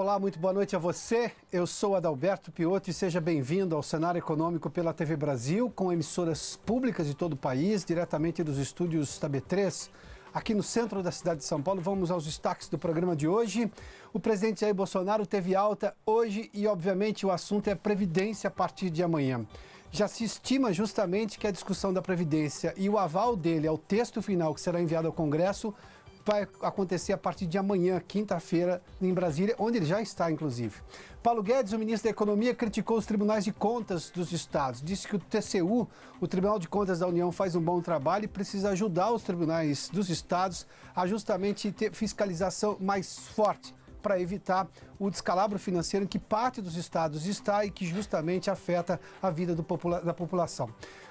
Olá, muito boa noite a você. Eu sou Adalberto Piotto e seja bem-vindo ao Cenário Econômico pela TV Brasil, com emissoras públicas de todo o país, diretamente dos estúdios da B3. Aqui no centro da cidade de São Paulo, vamos aos destaques do programa de hoje. O presidente Jair Bolsonaro teve alta hoje e, obviamente, o assunto é Previdência a partir de amanhã. Já se estima justamente que a discussão da Previdência e o aval dele ao texto final que será enviado ao Congresso vai acontecer a partir de amanhã, quinta-feira, em Brasília, onde ele já está, inclusive. Paulo Guedes, o ministro da Economia, criticou os tribunais de contas dos estados. Disse que o TCU, o Tribunal de Contas da União, faz um bom trabalho e precisa ajudar os tribunais dos estados a justamente ter fiscalização mais forte para evitar o descalabro financeiro em que parte dos estados está e que justamente afeta a vida da população.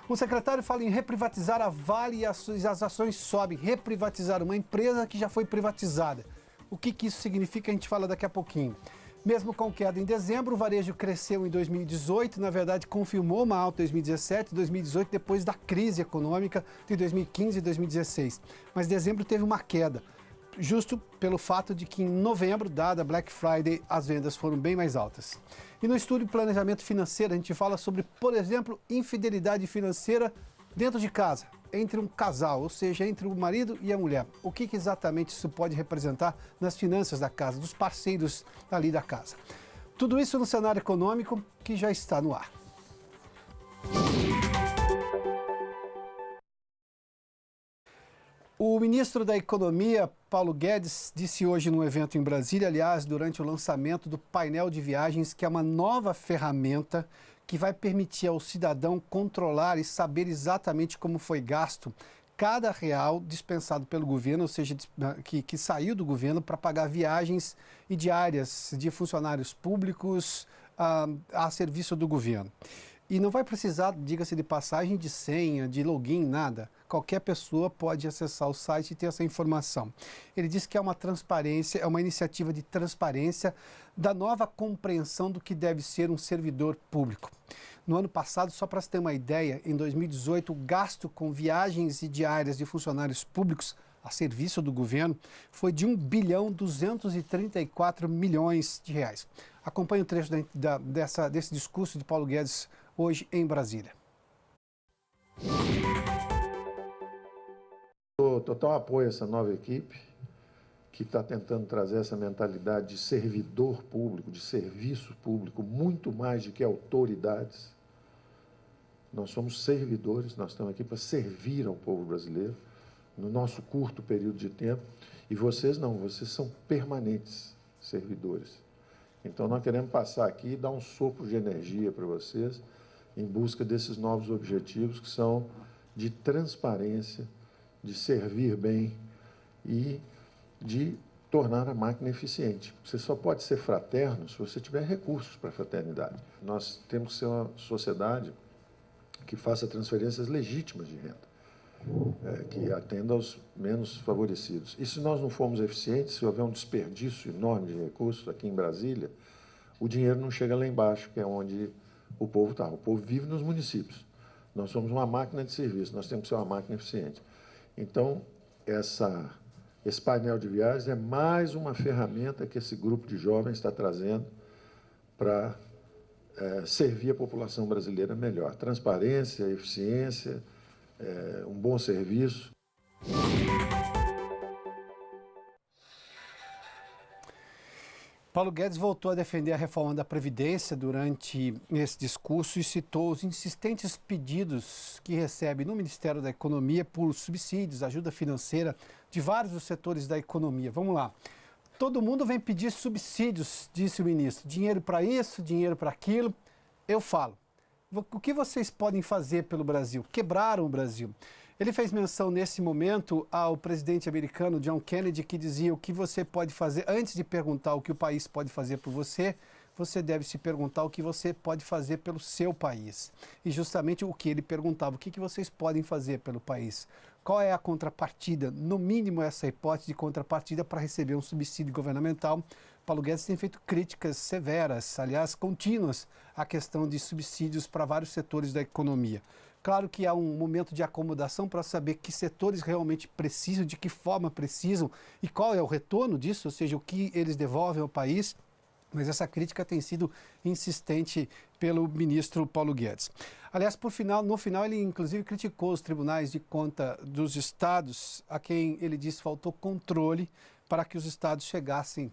O secretário fala em reprivatizar a Vale e as ações sobem. Reprivatizar uma empresa que já foi privatizada. O que isso significa, a gente fala daqui a pouquinho. Mesmo com queda em dezembro, o varejo cresceu em 2018, na verdade confirmou uma alta em 2017 e 2018 depois da crise econômica de 2015 e 2016. Mas dezembro teve uma queda, justo pelo fato de que em novembro, dada Black Friday, as vendas foram bem mais altas. E no estúdio Planejamento Financeiro, a gente fala sobre, por exemplo, infidelidade financeira dentro de casa, entre um casal, ou seja, entre o marido e a mulher. O que exatamente isso pode representar nas finanças da casa, dos parceiros ali da casa. Tudo isso no cenário econômico que já está no ar. O ministro da Economia, Paulo Guedes, disse hoje num evento em Brasília, aliás, durante o lançamento do painel de viagens, que é uma nova ferramenta que vai permitir ao cidadão controlar e saber exatamente como foi gasto cada real dispensado pelo governo, ou seja, que saiu do governo para pagar viagens e diárias de funcionários públicos a serviço do governo. E não vai precisar, diga-se de passagem, de senha, de login, nada. Qualquer pessoa pode acessar o site e ter essa informação. Ele disse que é uma transparência, é uma iniciativa de transparência da nova compreensão do que deve ser um servidor público. No ano passado, só para se ter uma ideia, em 2018, o gasto com viagens e diárias de funcionários públicos a serviço do governo foi de 1.234 bilhões de reais. Acompanhe o trecho desse discurso de Paulo Guedes hoje em Brasília. Dou total apoio a essa nova equipe que está tentando trazer essa mentalidade de servidor público, de serviço público, muito mais do que autoridades. Nós somos servidores, nós estamos aqui para servir ao povo brasileiro no nosso curto período de tempo, e vocês não, vocês são permanentes servidores. Então nós queremos passar aqui e dar um sopro de energia para vocês em busca desses novos objetivos que são de transparência, de servir bem e de tornar a máquina eficiente. Você só pode ser fraterno se você tiver recursos para a fraternidade. Nós temos que ser uma sociedade que faça transferências legítimas de renda, que atenda aos menos favorecidos. E se nós não formos eficientes, se houver um desperdício enorme de recursos aqui em Brasília, o dinheiro não chega lá embaixo, que é onde o povo está. O povo vive nos municípios. Nós somos uma máquina de serviço, nós temos que ser uma máquina eficiente. Então, esse painel de viagens é mais uma ferramenta que esse grupo de jovens está trazendo para servir a população brasileira melhor. Transparência, eficiência, um bom serviço. Paulo Guedes voltou a defender a reforma da Previdência durante esse discurso e citou os insistentes pedidos que recebe no Ministério da Economia por subsídios, ajuda financeira de vários dos setores da economia. Vamos lá. Todo mundo vem pedir subsídios, disse o ministro. Dinheiro para isso, dinheiro para aquilo. Eu falo. O que vocês podem fazer pelo Brasil? Quebraram o Brasil. Ele fez menção nesse momento ao presidente americano John Kennedy, que dizia o que você pode fazer, antes de perguntar o que o país pode fazer por você, você deve se perguntar o que você pode fazer pelo seu país. E justamente o que ele perguntava, o que vocês podem fazer pelo país? Qual é a contrapartida, no mínimo essa hipótese de contrapartida para receber um subsídio governamental? Paulo Guedes tem feito críticas severas, aliás, contínuas, à questão de subsídios para vários setores da economia. Claro que há um momento de acomodação para saber que setores realmente precisam, de que forma precisam e qual é o retorno disso, ou seja, o que eles devolvem ao país. Mas essa crítica tem sido insistente pelo ministro Paulo Guedes. Aliás, no final, ele inclusive criticou os tribunais de conta dos estados, a quem ele disse faltou controle para que os estados chegassem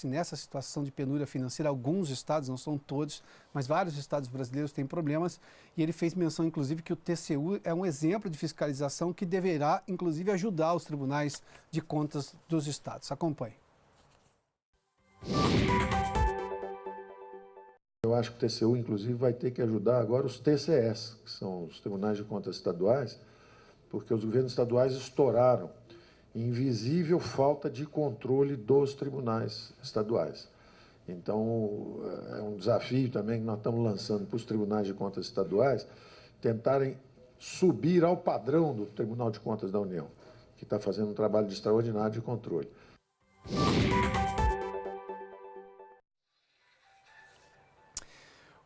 nessa situação de penúria financeira. Alguns estados, não são todos, mas vários estados brasileiros têm problemas. E ele fez menção, inclusive, que o TCU é um exemplo de fiscalização que deverá, inclusive, ajudar os tribunais de contas dos estados. Acompanhe. Eu acho que o TCU, inclusive, vai ter que ajudar agora os TCS, que são os Tribunais de Contas Estaduais, porque os governos estaduais estouraram em visível falta de controle dos tribunais estaduais. Então, é um desafio também que nós estamos lançando para os Tribunais de Contas Estaduais tentarem subir ao padrão do Tribunal de Contas da União, que está fazendo um trabalho extraordinário de controle.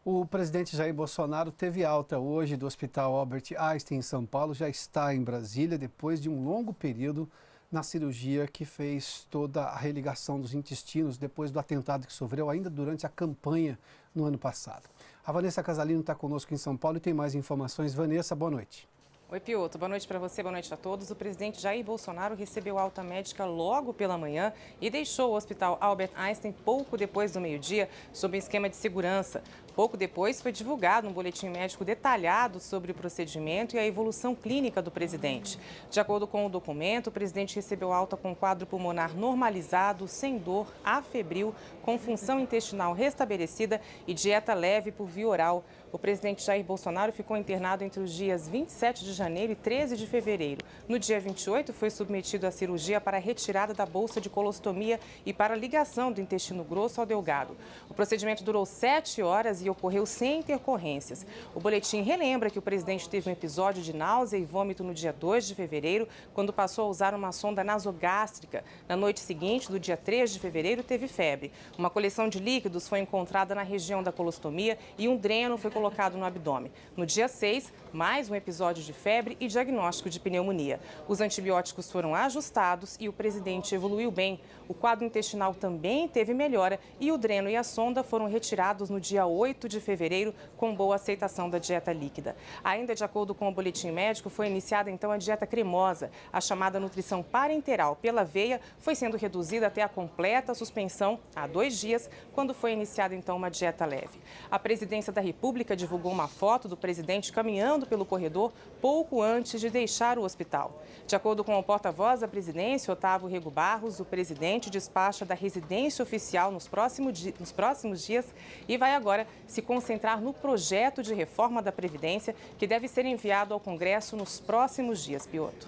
O presidente Jair Bolsonaro teve alta hoje do Hospital Albert Einstein, em São Paulo, já está em Brasília depois de um longo período na cirurgia que fez toda a religação dos intestinos depois do atentado que sofreu ainda durante a campanha no ano passado. A Vanessa Casalino está conosco em São Paulo e tem mais informações. Vanessa, boa noite. Oi, Piotr. Boa noite para você, boa noite a todos. O presidente Jair Bolsonaro recebeu alta médica logo pela manhã e deixou o Hospital Albert Einstein pouco depois do meio-dia, sob um esquema de segurança. Pouco depois foi divulgado um boletim médico detalhado sobre o procedimento e a evolução clínica do presidente. De acordo com o documento, o presidente recebeu alta com quadro pulmonar normalizado, sem dor, afebril, com função intestinal restabelecida e dieta leve por via oral. O presidente Jair Bolsonaro ficou internado entre os dias 27 de janeiro e 13 de fevereiro. No dia 28, foi submetido à cirurgia para a retirada da bolsa de colostomia e para a ligação do intestino grosso ao delgado. O procedimento durou 7 horas e ocorreu sem intercorrências. O boletim relembra que o presidente teve um episódio de náusea e vômito no dia 2 de fevereiro, quando passou a usar uma sonda nasogástrica. Na noite seguinte, do dia 3 de fevereiro, teve febre. Uma coleção de líquidos foi encontrada na região da colostomia e um dreno foi colocado no abdômen. No dia 6, mais um episódio de febre e diagnóstico de pneumonia. Os antibióticos foram ajustados e o presidente evoluiu bem. O quadro intestinal também teve melhora e o dreno e a sonda foram retirados no dia 8 de fevereiro, com boa aceitação da dieta líquida. Ainda de acordo com o boletim médico, foi iniciada então a dieta cremosa. A chamada nutrição parenteral pela veia foi sendo reduzida até a completa suspensão há 2 dias, quando foi iniciada então uma dieta leve. A presidência da República divulgou uma foto do presidente caminhando pelo corredor pouco antes de deixar o hospital. De acordo com o porta-voz da presidência, Otávio Rego Barros, o presidente despacha da residência oficial nos próximos dias e vai agora se concentrar no projeto de reforma da Previdência, que deve ser enviado ao Congresso nos próximos dias, Piotr.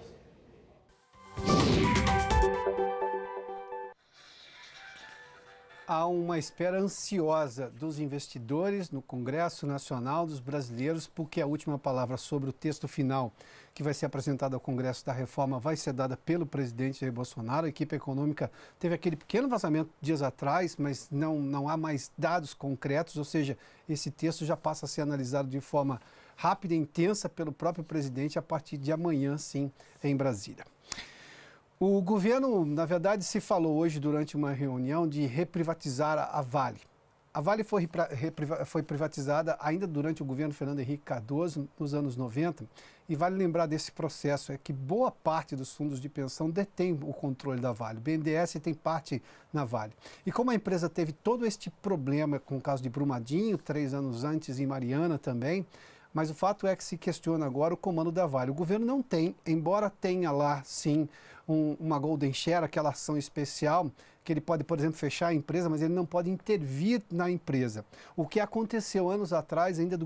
Há uma espera ansiosa dos investidores no Congresso Nacional dos Brasileiros, porque a última palavra sobre o texto final que vai ser apresentado ao Congresso da reforma vai ser dada pelo presidente Jair Bolsonaro. A equipe econômica teve aquele pequeno vazamento dias atrás, mas não há mais dados concretos, ou seja, esse texto já passa a ser analisado de forma rápida e intensa pelo próprio presidente a partir de amanhã, sim, em Brasília. O governo, na verdade, se falou hoje durante uma reunião de reprivatizar a Vale. A Vale foi privatizada ainda durante o governo Fernando Henrique Cardoso, nos anos 90, e vale lembrar desse processo, é que boa parte dos fundos de pensão detém o controle da Vale. O BNDES tem parte na Vale. E como a empresa teve todo este problema com o caso de Brumadinho, 3 anos antes, em Mariana também, mas o fato é que se questiona agora o comando da Vale. O governo não tem, embora tenha lá, sim, uma golden share, aquela ação especial, que ele pode, por exemplo, fechar a empresa, mas ele não pode intervir na empresa. O que aconteceu anos atrás, ainda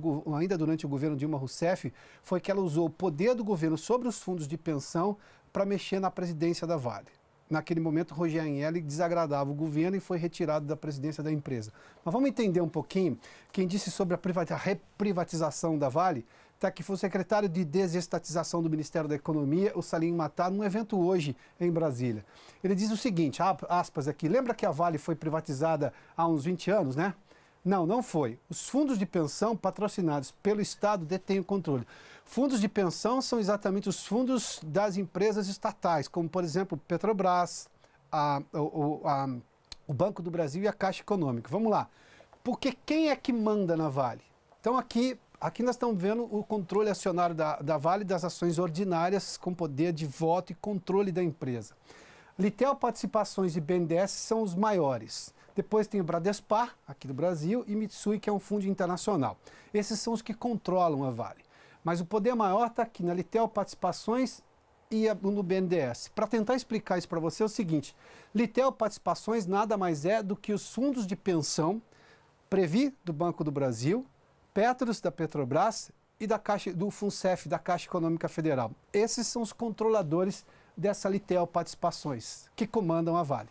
durante o governo Dilma Rousseff, foi que ela usou o poder do governo sobre os fundos de pensão para mexer na presidência da Vale. Naquele momento, Roger Agnelli desagradava o governo e foi retirado da presidência da empresa. Mas vamos entender um pouquinho. Quem disse sobre a reprivatização da Vale está aqui, foi o secretário de Desestatização do Ministério da Economia, o Salim Matar, num evento hoje em Brasília. Ele diz o seguinte, aspas aqui, lembra que a Vale foi privatizada há uns 20 anos, né? Não, não foi. Os fundos de pensão patrocinados pelo Estado detêm o controle. Fundos de pensão são exatamente os fundos das empresas estatais, como, por exemplo, Petrobras, o Banco do Brasil e a Caixa Econômica. Vamos lá. Porque quem é que manda na Vale? Então aqui nós estamos vendo o controle acionário da Vale das ações ordinárias com poder de voto e controle da empresa. Litel Participações e BNDES são os maiores. Depois tem o Bradespar, aqui do Brasil, e Mitsui, que é um fundo internacional. Esses são os que controlam a Vale. Mas o poder maior está aqui na Litel Participações e no BNDES. Para tentar explicar isso para você é o seguinte: Litel Participações nada mais é do que os fundos de pensão Previ, do Banco do Brasil, Petros, da Petrobras, e do FUNCEF, da Caixa Econômica Federal. Esses são os controladores dessa Litel Participações, que comandam a Vale.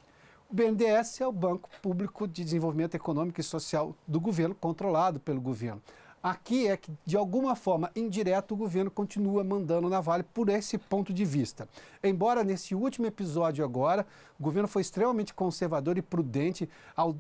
O BNDES é o Banco Público de Desenvolvimento Econômico e Social do governo, controlado pelo governo. Aqui é que, de alguma forma indireta, o governo continua mandando na Vale por esse ponto de vista. Embora nesse último episódio agora, o governo foi extremamente conservador e prudente ao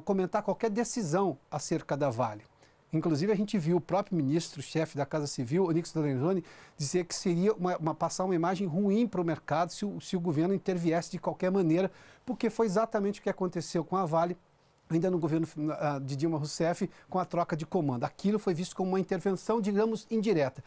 comentar qualquer decisão acerca da Vale. Inclusive, a gente viu o próprio ministro-chefe da Casa Civil, Onyx Lorenzoni, dizer que seria passar uma imagem ruim para o mercado se o governo interviesse de qualquer maneira, porque foi exatamente o que aconteceu com a Vale, ainda no governo de Dilma Rousseff, com a troca de comando. Aquilo foi visto como uma intervenção, digamos, indireta.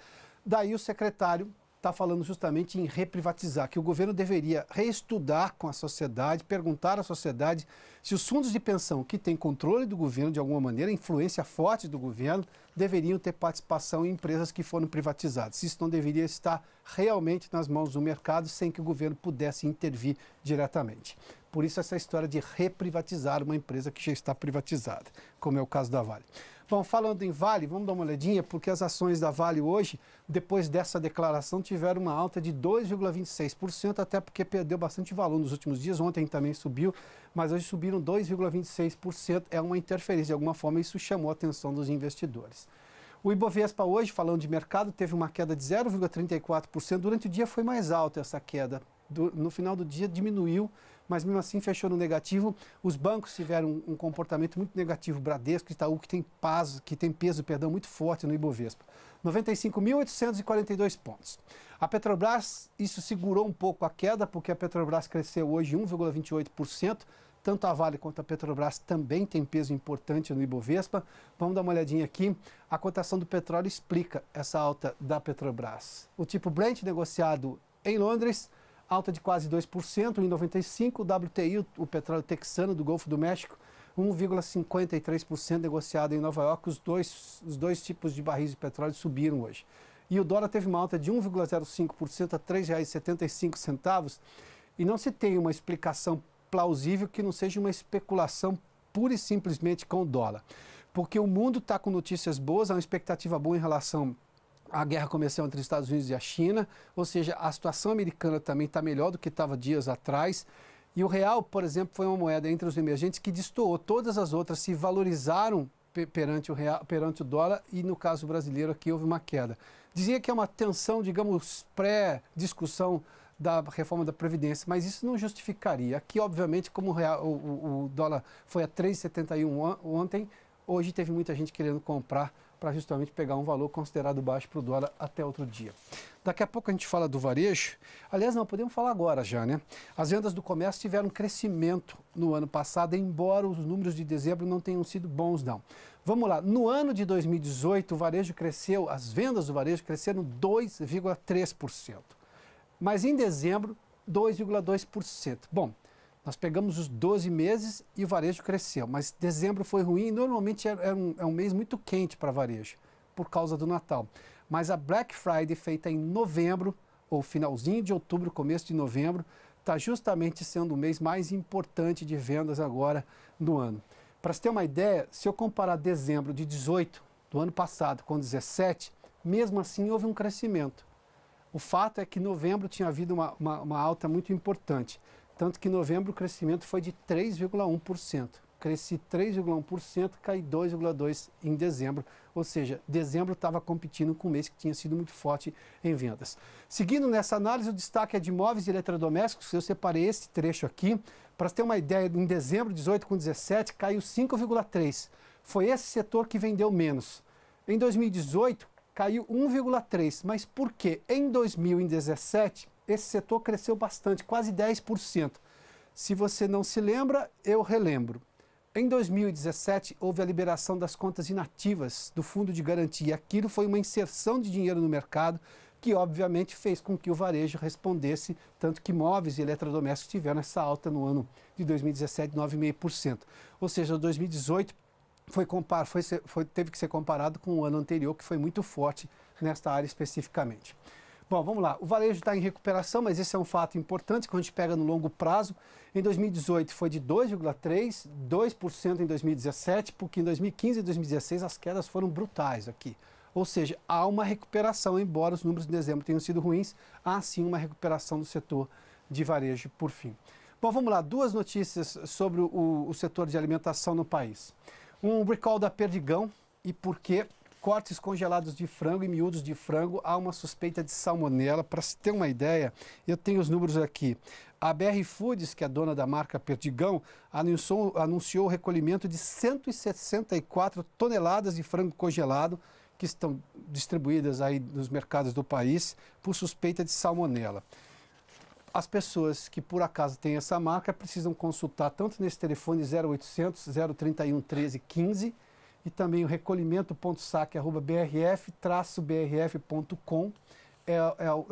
Daí o secretário está falando justamente em reprivatizar, que o governo deveria reestudar com a sociedade, perguntar à sociedade se os fundos de pensão que têm controle do governo de alguma maneira, influência forte do governo, deveriam ter participação em empresas que foram privatizadas. Isso não deveria estar realmente nas mãos do mercado sem que o governo pudesse intervir diretamente. Por isso essa história de reprivatizar uma empresa que já está privatizada, como é o caso da Vale. Bom, falando em Vale, vamos dar uma olhadinha, porque as ações da Vale hoje, depois dessa declaração, tiveram uma alta de 2,26%, até porque perdeu bastante valor nos últimos dias. Ontem também subiu, mas hoje subiram 2,26%. É uma interferência, de alguma forma isso chamou a atenção dos investidores. O Ibovespa hoje, falando de mercado, teve uma queda de 0,34%. Durante o dia foi mais alta essa queda. No final do dia diminuiu, mas mesmo assim fechou no negativo. Os bancos tiveram um comportamento muito negativo. Bradesco, Itaú, que tem peso muito forte no Ibovespa. 95.842 pontos. A Petrobras, isso segurou um pouco a queda, porque a Petrobras cresceu hoje 1,28%. Tanto a Vale quanto a Petrobras também tem peso importante no Ibovespa. Vamos dar uma olhadinha aqui. A cotação do petróleo explica essa alta da Petrobras. O tipo Brent negociado em Londres, alta de quase 2%, 1,95%. O WTI, o petróleo texano do Golfo do México, 1,53% negociado em Nova York. Os dois tipos de barris de petróleo subiram hoje. E o dólar teve uma alta de 1,05% a R$ 3,75. E não se tem uma explicação plausível que não seja uma especulação pura e simplesmente com o dólar. Porque o mundo está com notícias boas, há uma expectativa boa em relação à guerra comercial entre os Estados Unidos e a China, ou seja, a situação americana também está melhor do que estava dias atrás. E o real, por exemplo, foi uma moeda entre os emergentes que destoou. Todas as outras se valorizaram perante o dólar e, no caso brasileiro, aqui houve uma queda. Dizia que é uma tensão, digamos, pré-discussão da reforma da Previdência, mas isso não justificaria. Aqui, obviamente, como o dólar foi a 3,71 ontem, hoje teve muita gente querendo comprar para justamente pegar um valor considerado baixo para o dólar até outro dia. Daqui a pouco a gente fala do varejo. Aliás, não, podemos falar agora já, né? As vendas do comércio tiveram um crescimento no ano passado, embora os números de dezembro não tenham sido bons, não. Vamos lá, no ano de 2018, o varejo cresceu, as vendas do varejo cresceram 2,3%. Mas em dezembro, 2,2%. Bom, nós pegamos os 12 meses e o varejo cresceu, mas dezembro foi ruim e normalmente é um mês muito quente para varejo, por causa do Natal. Mas a Black Friday, feita em novembro, ou finalzinho de outubro, começo de novembro, está justamente sendo o mês mais importante de vendas agora no ano. Para você ter uma ideia, se eu comparar dezembro de 18 do ano passado com 17, mesmo assim houve um crescimento. O fato é que novembro tinha havido uma alta muito importante, tanto que em novembro o crescimento foi de 3,1%. Cresci 3,1%, cai 2,2% em dezembro, ou seja, dezembro estava competindo com um mês que tinha sido muito forte em vendas. Seguindo nessa análise, o destaque é de imóveis e eletrodomésticos. Eu separei esse trecho aqui, para você ter uma ideia, em dezembro, 18 com 17, caiu 5,3%. Foi esse setor que vendeu menos. Em 2018, caiu 1,3%. Mas por quê? Em 2017, esse setor cresceu bastante, quase 10%. Se você não se lembra, eu relembro. Em 2017, houve a liberação das contas inativas do Fundo de Garantia. Aquilo foi uma inserção de dinheiro no mercado que, obviamente, fez com que o varejo respondesse, tanto que móveis e eletrodomésticos tiveram essa alta no ano de 2017, 9,5%. Ou seja, 2018 teve que ser comparado com o ano anterior, que foi muito forte nesta área especificamente. Bom, vamos lá. O varejo está em recuperação, mas esse é um fato importante quando a gente pega no longo prazo. Em 2018 foi de 2,3%, 2% em 2017, porque em 2015 e 2016 as quedas foram brutais aqui. Ou seja, há uma recuperação, embora os números de dezembro tenham sido ruins, há sim uma recuperação do setor de varejo por fim. Bom, vamos lá. Duas notícias sobre o setor de alimentação no país. Um recall da Perdigão e por que cortes congelados de frango e miúdos de frango, há uma suspeita de salmonela. Para se ter uma ideia, eu tenho os números aqui. A BR Foods, que é a dona da marca Perdigão, anunciou o recolhimento de 164 toneladas de frango congelado que estão distribuídas aí nos mercados do país por suspeita de salmonela. As pessoas que por acaso têm essa marca precisam consultar tanto nesse telefone 0800 031 13 15 e também o recolhimento.saque@brf-brf.com.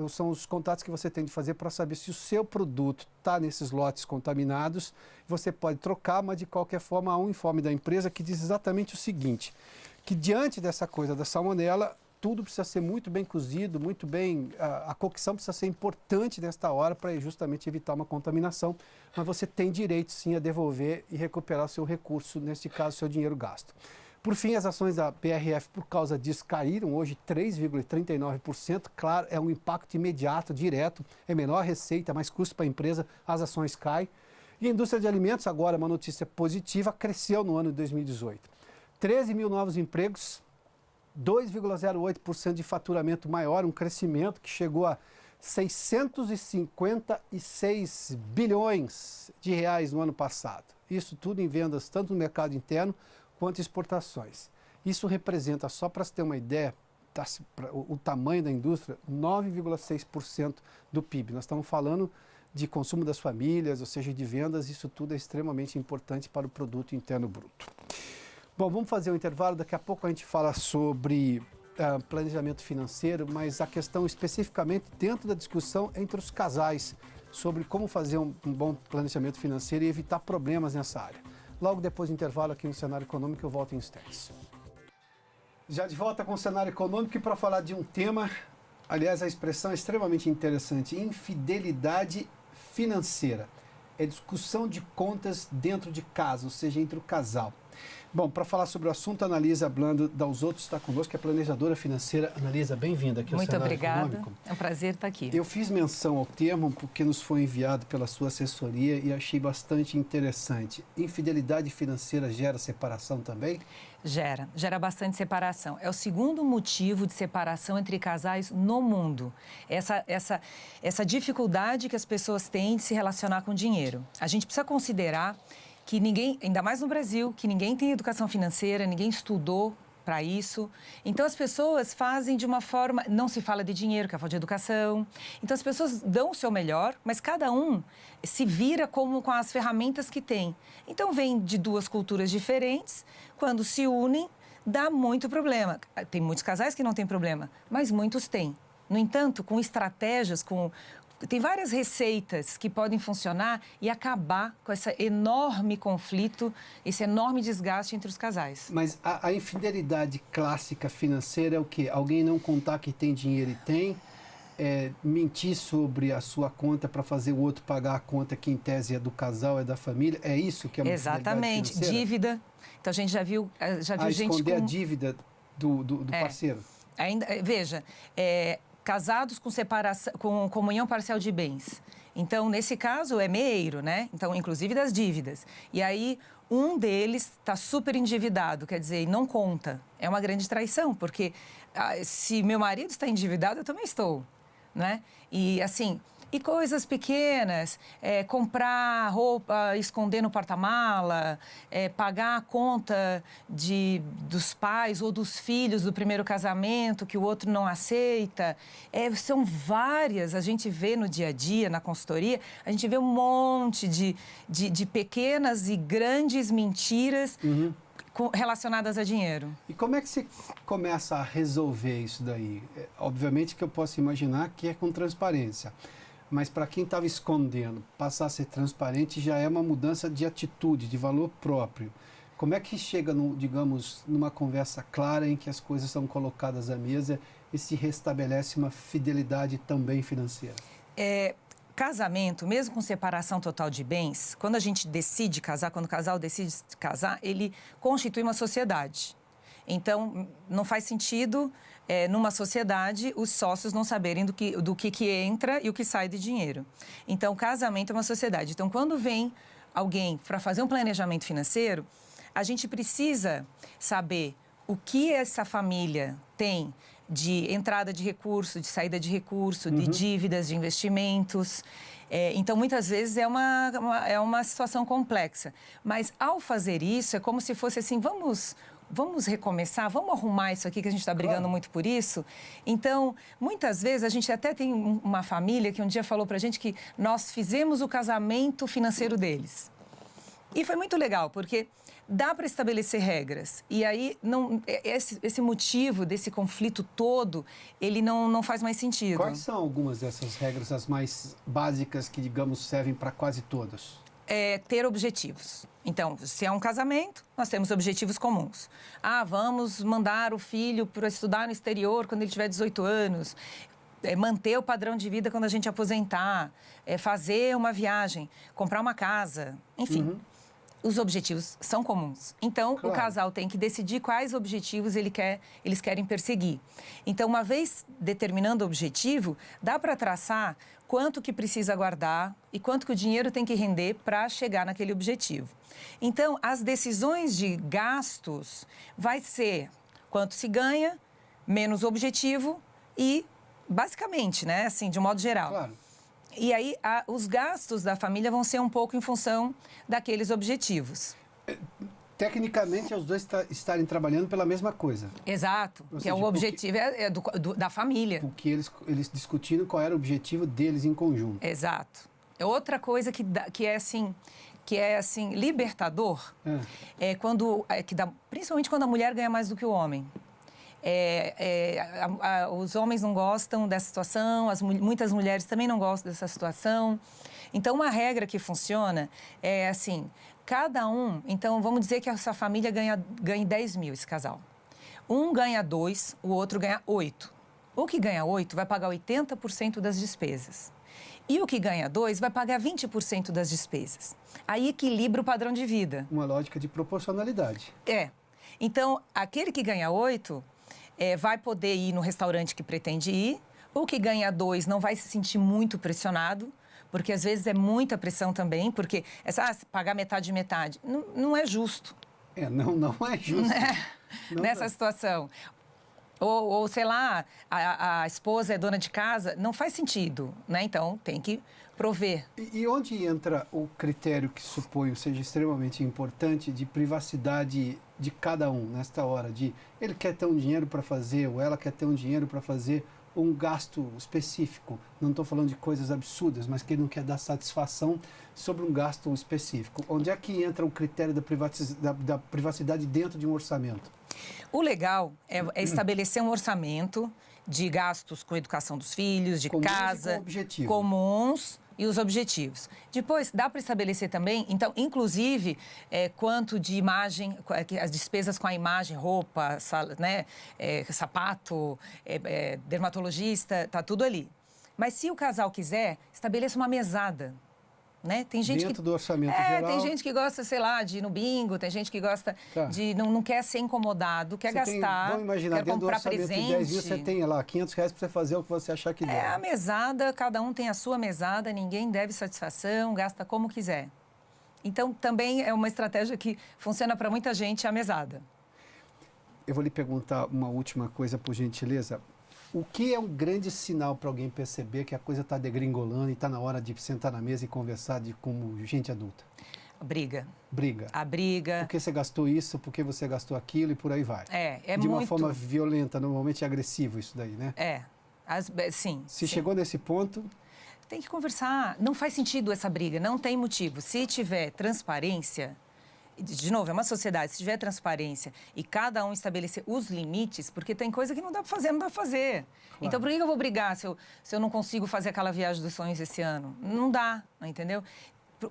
São os contatos que você tem de fazer para saber se o seu produto está nesses lotes contaminados. Você pode trocar, mas de qualquer forma há um informe da empresa que diz exatamente o seguinte, que diante dessa coisa da salmonela, tudo precisa ser muito bem cozido, muito bem, a cocção precisa ser importante nesta hora para justamente evitar uma contaminação, mas você tem direito sim a devolver e recuperar o seu recurso, neste caso, o seu dinheiro gasto. Por fim, as ações da BRF, por causa disso, caíram hoje 3,39%. Claro, é um impacto imediato, direto, é menor receita, mais custo para a empresa, as ações caem. E a indústria de alimentos, agora uma notícia positiva, cresceu no ano de 2018. 13 mil novos empregos, 2,08% de faturamento maior, um crescimento que chegou a 656 bilhões de reais no ano passado. Isso tudo em vendas tanto no mercado interno quanto exportações. Isso representa, só para se ter uma ideia, o tamanho da indústria, 9,6% do PIB. Nós estamos falando de consumo das famílias, ou seja, de vendas, isso tudo é extremamente importante para o produto interno bruto. Bom, vamos fazer um intervalo, daqui a pouco a gente fala sobre planejamento financeiro, mas a questão especificamente dentro da discussão entre os casais, sobre como fazer um bom planejamento financeiro e evitar problemas nessa área. Logo depois do intervalo aqui no Cenário Econômico, eu volto em instantes. Já de volta com o Cenário Econômico e para falar de um tema, aliás, a expressão é extremamente interessante, infidelidade financeira. É discussão de contas dentro de casa, ou seja, entre o casal. Bom, para falar sobre o assunto, a Analisa Blando da Os Outros está conosco, que é planejadora financeira. Analisa, bem-vinda aqui ao Cenário Econômico. Muito obrigada, é um prazer estar aqui. Eu fiz menção ao termo porque nos foi enviado pela sua assessoria e achei bastante interessante. Infidelidade financeira gera separação também? Gera bastante separação. É o segundo motivo de separação entre casais no mundo. Essa dificuldade que as pessoas têm de se relacionar com dinheiro. A gente precisa considerar que ninguém, ainda mais no Brasil, que ninguém tem educação financeira, ninguém estudou para isso. Então, as pessoas fazem de uma forma... Não se fala de dinheiro, que é a falta de educação. Então, as pessoas dão o seu melhor, mas cada um se vira com as ferramentas que tem. Então, vem de duas culturas diferentes, quando se unem, dá muito problema. Tem muitos casais que não têm problema, mas muitos têm. No entanto, com estratégias, tem várias receitas que podem funcionar e acabar com esse enorme conflito, esse enorme desgaste entre os casais. Mas a infidelidade clássica financeira é o quê? Alguém não contar que tem dinheiro e tem, mentir sobre a sua conta para fazer o outro pagar a conta que em tese é do casal, é da família, é isso que é uma Exatamente, infidelidade financeira? Dívida. Então a gente já viu gente esconder a dívida do parceiro. Veja, casados com separação, com comunhão parcial de bens. Então, nesse caso, é meio, né? Então, inclusive das dívidas. E aí, um deles está super endividado, quer dizer, não conta. É uma grande traição, porque se meu marido está endividado, eu também estou, né? E, assim, E coisas pequenas, comprar roupa, esconder no porta-mala, pagar a conta dos pais ou dos filhos do primeiro casamento que o outro não aceita. São várias, a gente vê no dia a dia, na consultoria, a gente vê um monte de pequenas e grandes mentiras relacionadas a dinheiro. E como é que se começa a resolver isso daí? Obviamente que eu posso imaginar que é com transparência. Mas para quem estava escondendo, passar a ser transparente já é uma mudança de atitude, de valor próprio. Como é que chega, digamos, numa conversa clara em que as coisas são colocadas à mesa e se restabelece uma fidelidade também financeira? Casamento, mesmo com separação total de bens, quando a gente decide casar, quando o casal decide casar, ele constitui uma sociedade. Então, não faz sentido, numa sociedade, os sócios não saberem do que entra e o que sai de dinheiro. Então, o casamento é uma sociedade. Então, quando vem alguém para fazer um planejamento financeiro, a gente precisa saber o que essa família tem de entrada de recurso, de saída de recurso, de dívidas, de investimentos. Então, muitas vezes, é uma situação complexa. Mas, ao fazer isso, é como se fosse assim, vamos recomeçar, vamos arrumar isso aqui, que a gente está brigando muito por isso. Então, muitas vezes, a gente até tem uma família que um dia falou para a gente que nós fizemos o casamento financeiro deles. E foi muito legal, porque dá para estabelecer regras. E aí, esse motivo desse conflito todo, ele não faz mais sentido. Quais são algumas dessas regras, as mais básicas, que, digamos, servem para quase todos? Ter objetivos. Então, se é um casamento, nós temos objetivos comuns. Vamos mandar o filho para estudar no exterior quando ele tiver 18 anos. Manter o padrão de vida quando a gente aposentar. Fazer uma viagem. Comprar uma casa. Enfim, os objetivos são comuns. Então, o casal tem que decidir quais objetivos eles querem perseguir. Então, uma vez determinando o objetivo, dá para traçar quanto que precisa guardar e quanto que o dinheiro tem que render para chegar naquele objetivo. Então, as decisões de gastos vai ser quanto se ganha, menos o objetivo e, basicamente, né, assim, de um modo geral. Claro. E aí, os gastos da família vão ser um pouco em função daqueles objetivos. Tecnicamente, os dois estarem trabalhando pela mesma coisa. Exato, que é o objetivo da família. Porque eles discutiram qual era o objetivo deles em conjunto. Exato. Outra coisa que é assim libertador principalmente quando a mulher ganha mais do que o homem. Os homens não gostam dessa situação, muitas mulheres também não gostam dessa situação. Então, uma regra que funciona é assim, cada um... Então, vamos dizer que essa família ganhe 10 mil, esse casal. Um ganha 2, o outro ganha 8. O que ganha 8 vai pagar 80% das despesas. E o que ganha 2 vai pagar 20% das despesas. Aí equilibra o padrão de vida. Uma lógica de proporcionalidade. Então, aquele que ganha 8... vai poder ir no restaurante que pretende ir. O que ganha 2 não vai se sentir muito pressionado, porque às vezes é muita pressão também, porque pagar metade de metade não é justo. Não é justo. Nessa situação. Ou, sei lá, a esposa é dona de casa, não faz sentido, né? Então, tem que prover. E onde entra o critério que suponho seja extremamente importante de privacidade de cada um nesta hora? Ele quer ter um dinheiro para fazer, ou ela quer ter um dinheiro para fazer um gasto específico. Não estou falando de coisas absurdas, mas que ele não quer dar satisfação sobre um gasto específico. Onde é que entra o critério da privacidade dentro de um orçamento? O legal é estabelecer um orçamento de gastos com educação dos filhos, de casa, comuns e os objetivos. Depois, dá para estabelecer também, então, inclusive, quanto de imagem, as despesas com a imagem, roupa, sapato, dermatologista, tá tudo ali. Mas se o casal quiser, estabeleça uma mesada. Né? Tem gente dentro do orçamento geral. Tem gente que gosta, sei lá, de ir no bingo, tem gente que gosta de... Não quer ser incomodado, quer gastar, vamos imaginar, quer comprar presente. Dentro do orçamento de 10 mil, você tem lá R$500 para você fazer o que você achar que der. A mesada, cada um tem a sua mesada, ninguém deve satisfação, gasta como quiser. Então, também é uma estratégia que funciona para muita gente, a mesada. Eu vou lhe perguntar uma última coisa, por gentileza. O que é um grande sinal para alguém perceber que a coisa está degringolando e está na hora de sentar na mesa e conversar como gente adulta? Briga. Briga. A briga. Por que você gastou isso, por que você gastou aquilo e por aí vai. É de muito... uma forma violenta, normalmente é agressivo isso daí, né? Sim. Se sim. chegou nesse ponto... Tem que conversar. Não faz sentido essa briga, não tem motivo. Se tiver transparência, de novo, é uma sociedade, se tiver transparência e cada um estabelecer os limites, porque tem coisa que não dá para fazer, não dá para fazer. Claro. Então, por que eu vou brigar se eu não consigo fazer aquela viagem dos sonhos esse ano? Não dá, entendeu?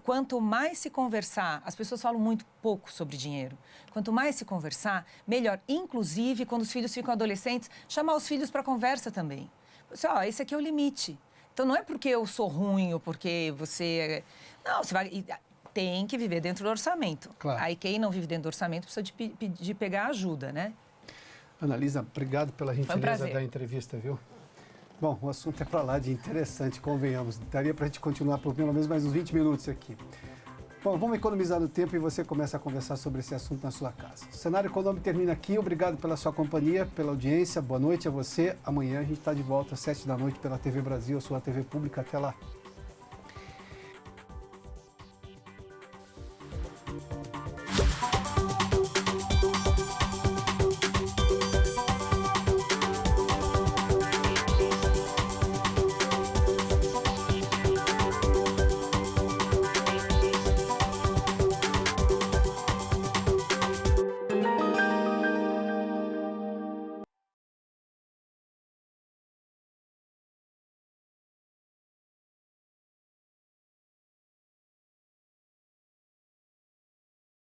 Quanto mais se conversar, as pessoas falam muito pouco sobre dinheiro. Quanto mais se conversar, melhor. Inclusive, quando os filhos ficam adolescentes, chamar os filhos para conversa também. Esse aqui é o limite. Então, não é porque eu sou ruim ou porque você... Não, você vai... Tem que viver dentro do orçamento. Claro. Aí, quem não vive dentro do orçamento precisa de pegar ajuda, né? Analisa, obrigado pela gentileza da entrevista, viu? Bom, o assunto é para lá de interessante, convenhamos. Daria para a gente continuar por pelo menos mais uns 20 minutos aqui. Bom, vamos economizar no tempo e você começa a conversar sobre esse assunto na sua casa. O Cenário Econômico termina aqui. Obrigado pela sua companhia, pela audiência. Boa noite a você. Amanhã a gente está de volta às 7 da noite pela TV Brasil, a sua TV pública. Até lá.